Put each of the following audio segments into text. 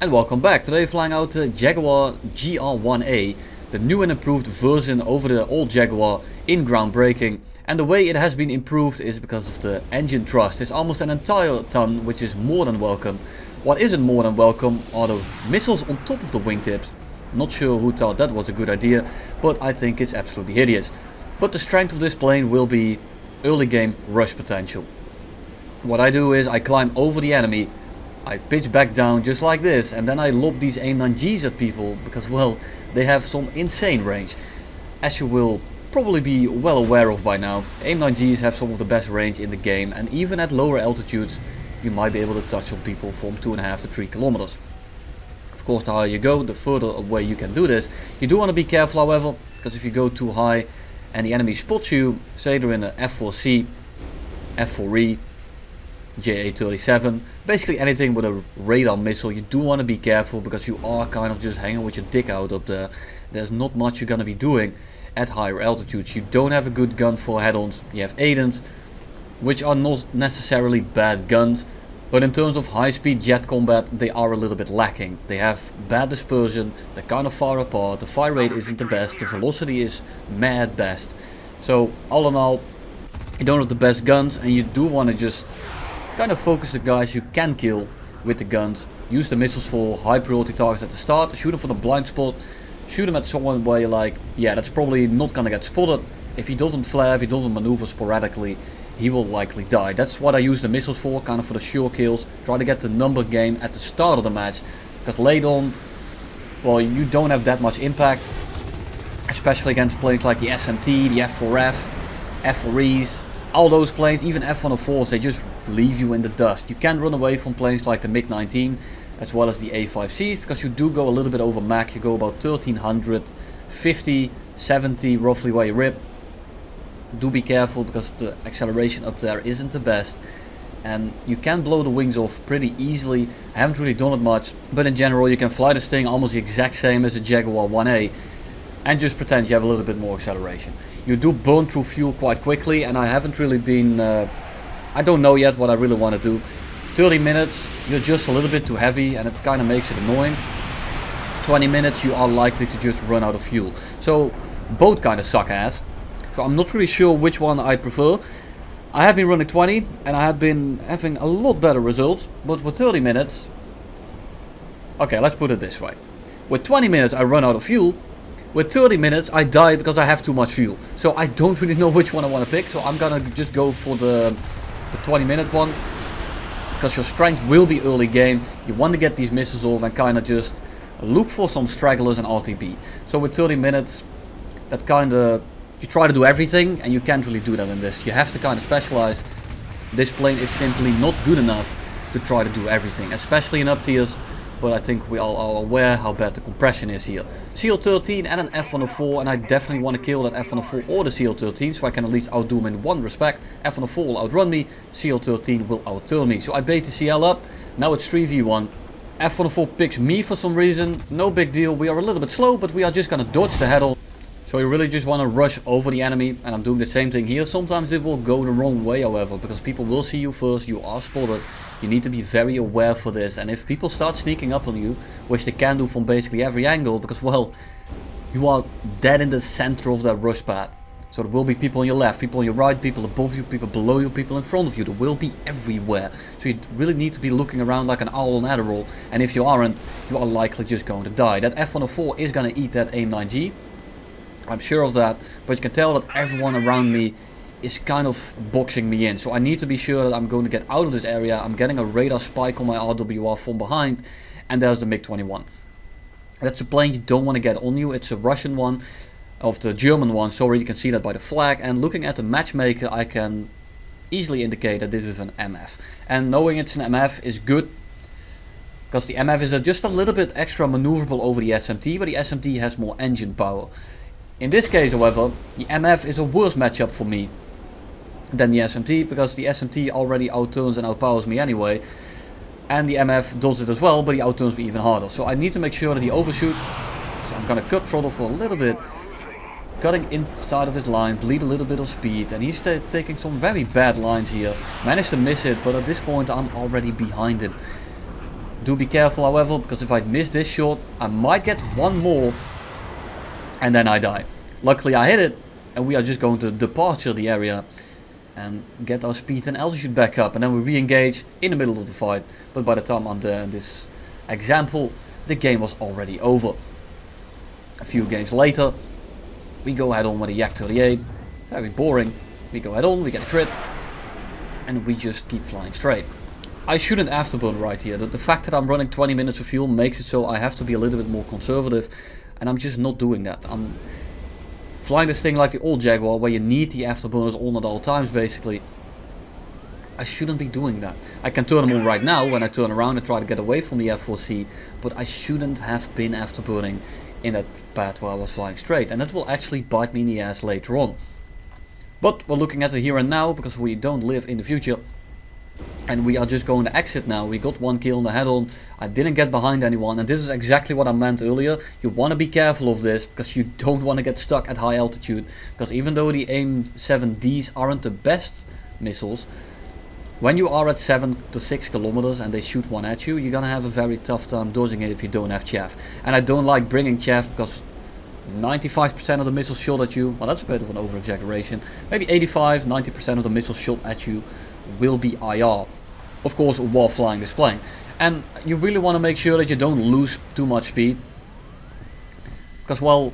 And welcome back. Today flying out the Jaguar GR.1A, the new and improved version over the old Jaguar in groundbreaking. And the way it has been improved is because of the engine thrust. It's almost an entire ton, which is more than welcome. What isn't more than welcome are the missiles on top of the wingtips. Not sure who thought that was a good idea, but I think it's absolutely hideous. But the strength of this plane will be early game rush potential. What I do is I climb over the enemy, I pitch back down just like this, and then I lob these AIM-9Gs at people because, well, they have some insane range. As you will probably be well aware of by now, AIM-9Gs have some of the best range in the game, and even at lower altitudes you might be able to touch on people from 2.5 to 3 kilometers. Of course, the higher you go, the further away you can do this. You do want to be careful, however, because if you go too high and the enemy spots you, say they're in a F4C, F4E, JA-37, basically anything with a radar missile, you do want to be careful because you are kind of just hanging with your dick out up there. There's not much you're going to be doing at higher altitudes. You don't have a good gun for head-ons. You have Aidens, which are not necessarily bad guns, but in terms of high-speed jet combat they are a little bit lacking. They have bad dispersion, they're kind of far apart, the fire rate isn't the best, the velocity is mad best. So all in all, you don't have the best guns, and you do want to just kind of focus the guys you can kill with the guns. Use the missiles for high priority targets at the start, shoot them for the blind spot, shoot them at someone where you're like, yeah, that's probably not gonna get spotted. If he doesn't flare, if he doesn't maneuver sporadically, he will likely die. That's what I use the missiles for, kind of for the sure kills. Try to get the number game at the start of the match, because late on, well, you don't have that much impact, especially against planes like the SMT, the F4F, F4Es, all those planes, even F104s, they just leave you in the dust. You can run away from planes like the MiG-19 as well as the A5Cs, because you do go a little bit over Mach. You go about 1350, 70 roughly where you rip. Do be careful because the acceleration up there isn't the best, and you can blow the wings off pretty easily. I haven't really done it much, but in general you can fly this thing almost the exact same as a Jaguar 1A and just pretend you have a little bit more acceleration. You do burn through fuel quite quickly, and I haven't really been I don't know yet what I really want to do. 30 minutes you're just a little bit too heavy and it kind of makes it annoying. 20 minutes you are likely to just run out of fuel. So both kind of suck ass. So I'm not really sure which one I prefer. I have been running 20 and I have been having a lot better results, but with 30 minutes, okay, let's put it this way. With 20 minutes I run out of fuel. With 30 minutes I die because I have too much fuel. So I don't really know which one I want to pick, so I'm gonna just go for the 20-minute one, because your strength will be early game. You want to get these missiles off and kind of just look for some stragglers and RTB. So with 30 minutes, that kind of, you try to do everything, and you can't really do that in this. You have to kind of specialize. This plane is simply not good enough to try to do everything, especially in up tiers. But I think we all are aware how bad the compression is here. CL-13 and an F104, and I definitely want to kill that F104 or the CL-13, so I can at least outdo him in one respect. F104 will outrun me, CL-13 will outturn me. So I bait the CL up, now it's 3v1. F104 picks me for some reason, no big deal. We are a little bit slow, but we are just gonna dodge the head-on. So you really just want to rush over the enemy, and I'm doing the same thing here. Sometimes it will go the wrong way, however, because people will see you first, you are spotted. You need to be very aware for this, and if people start sneaking up on you, which they can do from basically every angle, because, well, you are dead in the center of that rush pad. So there will be people on your left, people on your right, people above you, people below you, people in front of you. There will be everywhere. So you really need to be looking around like an owl on Adderall, and if you aren't, you are likely just going to die. That F104 is going to eat that AIM-9G. I'm sure of that, but you can tell that everyone around me is kind of boxing me in. So I need to be sure that I'm going to get out of this area. I'm getting a radar spike on my RWR from behind, and there's the MiG-21. That's a plane you don't want to get on you. It's a Russian one, of the German one, sorry, you can see that by the flag. And looking at the matchmaker, I can easily indicate that this is an MF. And knowing it's an MF is good, because the MF is just a little bit extra maneuverable over the SMT, but the SMT has more engine power. In this case, however, the MF is a worse matchup for me than the SMT, because the SMT already outturns and outpowers me anyway, and the MF does it as well, but he outturns me even harder. So I need to make sure that he overshoots. So I'm gonna cut throttle for a little bit, cutting inside of his line, bleed a little bit of speed, and he's taking some very bad lines here. Managed to miss it, but at this point I'm already behind him. Do be careful, however, because if I miss this shot, I might get one more and then I die. Luckily I hit it, and we are just going to departure the area and get our speed and altitude back up, and then we re-engage in the middle of the fight. But by the time I'm there in this example, the game was already over. A few games later, we go head on with a Jak-38. Very boring. We go head on, we get a crit, and we just keep flying straight. I shouldn't afterburn right here. The fact that I'm running 20 minutes of fuel makes it so I have to be a little bit more conservative, and I'm just not doing that. I'm flying this thing like the old Jaguar, where you need the afterburners on at all times basically. I shouldn't be doing that. I can turn them on right now when I turn around and try to get away from the F4C, but I shouldn't have been afterburning in that path where I was flying straight, and that will actually bite me in the ass later on. But we're looking at the here and now, because we don't live in the future. And we are just going to exit now. We got one kill on the head-on. I didn't get behind anyone, and this is exactly what I meant earlier. You want to be careful of this, because you don't want to get stuck at high altitude. Because even though the AIM-7Ds aren't the best missiles, when you are at 7 to 6 kilometers and they shoot one at you, you're gonna have a very tough time dodging it if you don't have chaff. And I don't like bringing chaff, because 95% of the missiles shot at you, well, that's a bit of an over-exaggeration, maybe 85-90% of the missiles shot at you will be IR, of course, while flying this plane. And you really want to make sure that you don't lose too much speed, because, well,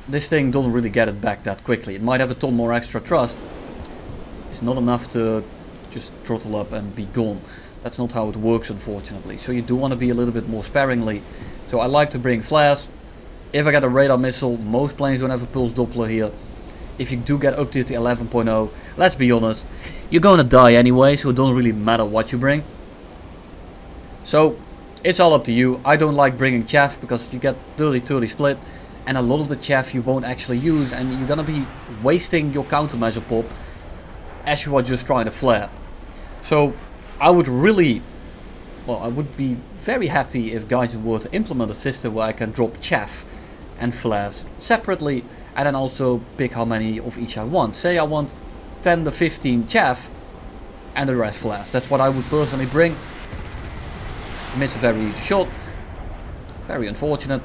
this thing doesn't really get it back that quickly. It might have a ton more extra thrust. It's not enough to just throttle up and be gone. That's not how it works, unfortunately. So you do want to be a little bit more sparingly. So I like to bring flares. If I get a radar missile, most planes don't have a pulse Doppler here. If you do get up to the 11.0, let's be honest, you're going to die anyway, so it doesn't really matter what you bring. So it's all up to you. I don't like bringing chaff, because you get 30-30 split, and a lot of the chaff you won't actually use, and you're going to be wasting your countermeasure pop as you are just trying to flare. So I would really, well, I would be very happy if Gaijin were to implement a system where I can drop chaff and flares separately, and then also pick how many of each I want. Say I want 10 to 15 chaff and the rest flares. That's what I would personally bring. Miss a very easy shot. Very unfortunate.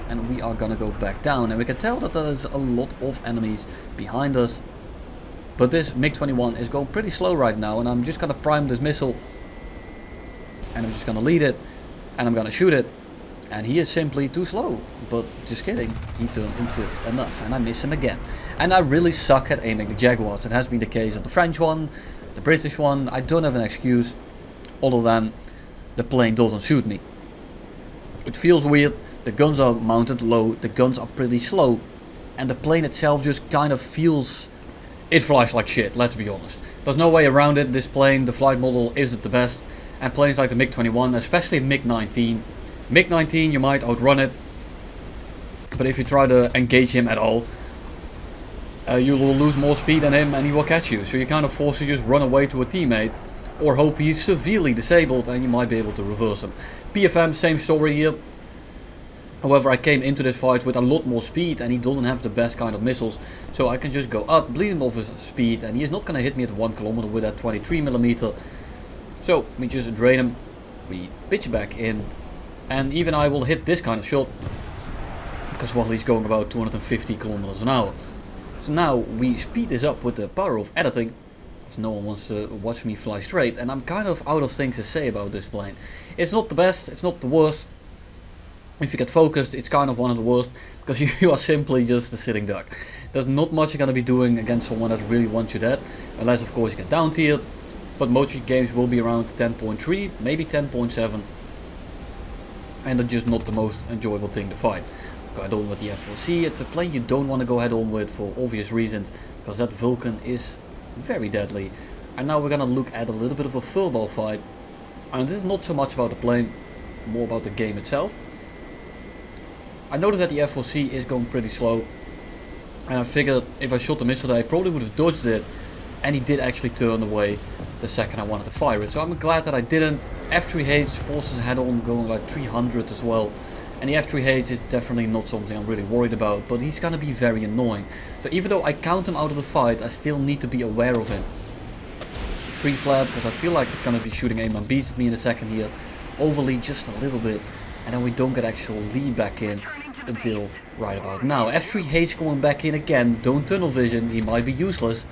And we are gonna go back down, and we can tell that there is a lot of enemies behind us. But this MiG-21 is going pretty slow right now, and I'm just gonna prime this missile, and I'm just gonna lead it, and I'm gonna shoot it, and he is simply too slow. But just kidding, he turned into enough, and I miss him again. And I really suck at aiming the Jaguars. It has been the case of the French one, the British one. I don't have an excuse other than the plane doesn't shoot me. It feels weird. The guns are mounted low, the guns are pretty slow, and the plane itself just kind of feels, it flies like shit, let's be honest. There's no way around it. This plane, the flight model, isn't the best, and planes like the MiG-21, especially MiG-19, MiG-19 you might outrun it, but if you try to engage him at all, you will lose more speed than him and he will catch you. So you're kind of forced to just run away to a teammate, or hope he's severely disabled and you might be able to reverse him. PFM, same story here. However, I came into this fight with a lot more speed, and he doesn't have the best kind of missiles, so I can just go up, bleed him off his speed, and he is not going to hit me at 1 kilometer with that 23mm. So we just drain him, we pitch back in, and even I will hit this kind of shot, because, well, he's going about 250 kilometers an hour. So now we speed this up with the power of editing, because no one wants to watch me fly straight, and I'm kind of out of things to say about this plane. It's not the best, it's not the worst. If you get focused, it's kind of one of the worst, because you are simply just a sitting duck. There's not much you're going to be doing against someone that really wants you dead, unless of course you get down tiered, but most of your games will be around 10.3, maybe 10.7, and they're just not the most enjoyable thing to fight. Go head on with the F4C, it's a plane you don't want to go head on with for obvious reasons, because that Vulcan is very deadly. And now we're going to look at a little bit of a furball fight, and this is not so much about the plane, more about the game itself. I noticed that the F4C is going pretty slow, and I figured if I shot the missile there I probably would have dodged it, and he did actually turn away the second I wanted to fire it. So I'm glad that I didn't. F3H forces head on going like 300 as well, and the F3H is definitely not something I'm really worried about, but he's gonna be very annoying. So even though I count him out of the fight, I still need to be aware of him. Pre-flare, because I feel like it's gonna be shooting A-man Bs at me in a second here. overly just a little bit, and then we don't get actual lead back in until right about now. F3H going back in again, don't tunnel vision, he might be useless,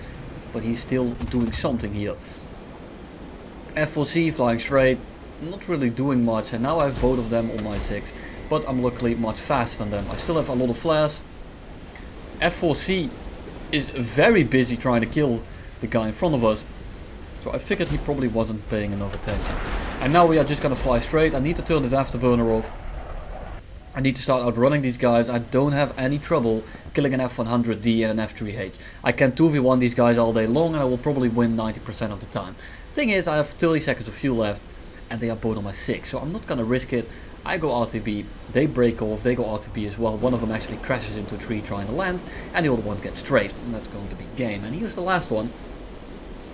but he's still doing something here. F4C flying straight, not really doing much, and now I have both of them on my 6, but I'm luckily much faster than them. I still have a lot of flares. F4C is very busy trying to kill the guy in front of us, so I figured he probably wasn't paying enough attention. And now we are just gonna fly straight. I need to turn this afterburner off. I need to start outrunning these guys. I don't have any trouble killing an F100D and an F3H. I can 2v1 these guys all day long and I will probably win 90% of the time. Thing is, I have 30 seconds of fuel left and they are both on my 6, so I'm not gonna risk it. I go RTB, they break off, they go RTB as well. One of them actually crashes into a tree trying to land, and the other one gets strafed, and that's going to be game. And here's the last one.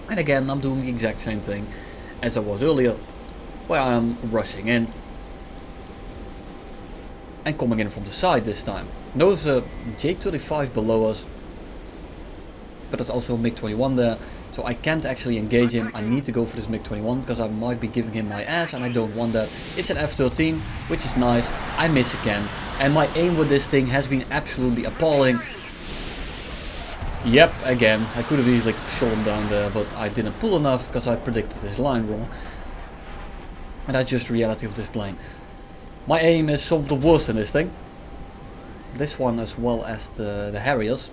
And again, I'm doing the exact same thing as I was earlier, where I'm rushing in and coming in from the side this time. Notice a J35 below us, but there's also a MiG-21 there. So I can't actually engage him. I need to go for this MiG-21 because I might be giving him my ass and I don't want that. It's an F-13, which is nice. I miss again. And my aim with this thing has been absolutely appalling. Yep, again. I could have easily shot him down there, but I didn't pull enough because I predicted his line wrong. And that's just the reality of this plane. My aim is some of the worst in this thing. This one as well as the Harriers.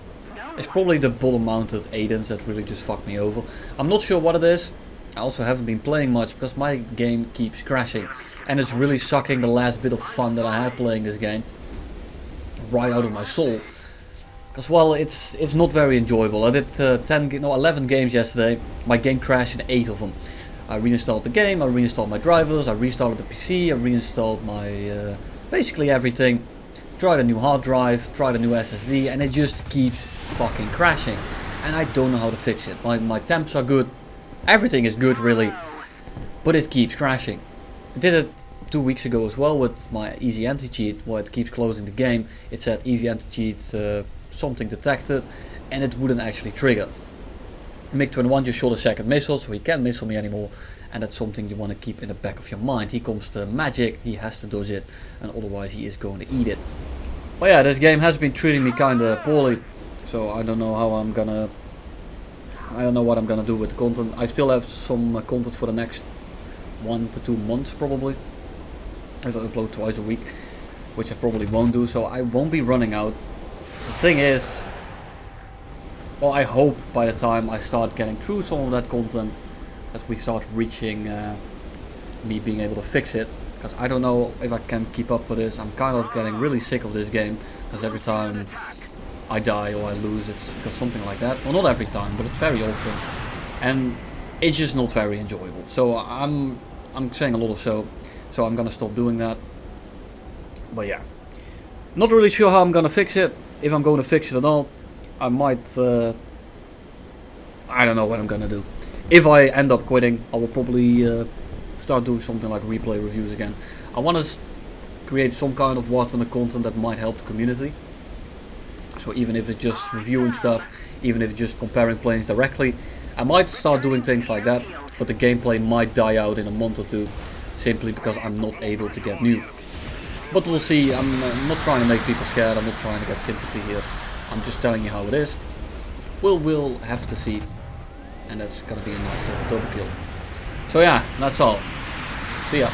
It's probably the bottom mounted Aidens that really just fucked me over. I'm not sure what it is. I also haven't been playing much because my game keeps crashing. And it's really sucking the last bit of fun that I had playing this game right out of my soul. Because, well, it's not very enjoyable. I did 11 games yesterday. My game crashed in 8 of them. I reinstalled the game, I reinstalled my drivers, I restarted the PC, I reinstalled my basically everything. Tried a new hard drive, tried a new SSD, and it just keeps fucking crashing. And I don't know how to fix it. My temps are good, everything is good really, but it keeps crashing. I did it 2 weeks ago as well with my easy anti-cheat, where it keeps closing the game. It said easy anti-cheat, something detected, and it wouldn't actually trigger. MiG-21 just shot a second missile, so he can't missile me anymore, and that's something you want to keep in the back of your mind. He comes to magic, he has to dodge it, and otherwise he is going to eat it. But yeah, this game has been treating me kinda poorly, so I don't know how I'm gonna... I don't know what I'm gonna do with the content. I still have some content for the next 1 to 2 months probably, as I upload twice a week, which I probably won't do, so I won't be running out. The thing is, well, I hope by the time I start getting through some of that content that we start reaching me being able to fix it, because I don't know if I can keep up with this. I'm kind of getting really sick of this game, because every time I die or I lose it's because something like that. Well, not every time, but it's very often, and it's just not very enjoyable. So I'm saying a lot of so I'm gonna stop doing that. But yeah, not really sure how I'm gonna fix it, if I'm going to fix it at all. I might, I don't know what I'm gonna do. If I end up quitting, I will probably start doing something like replay reviews again. I want to create some kind of what on the content that might help the community. So even if it's just reviewing stuff, even if it's just comparing planes directly, I might start doing things like that, but the gameplay might die out in a month or two, simply because I'm not able to get new. But we'll see. I'm not trying to make people scared, I'm not trying to get sympathy here. I'm just telling you how it is. We'll have to see. And that's gonna be a nice little double kill. So yeah, that's all. See ya.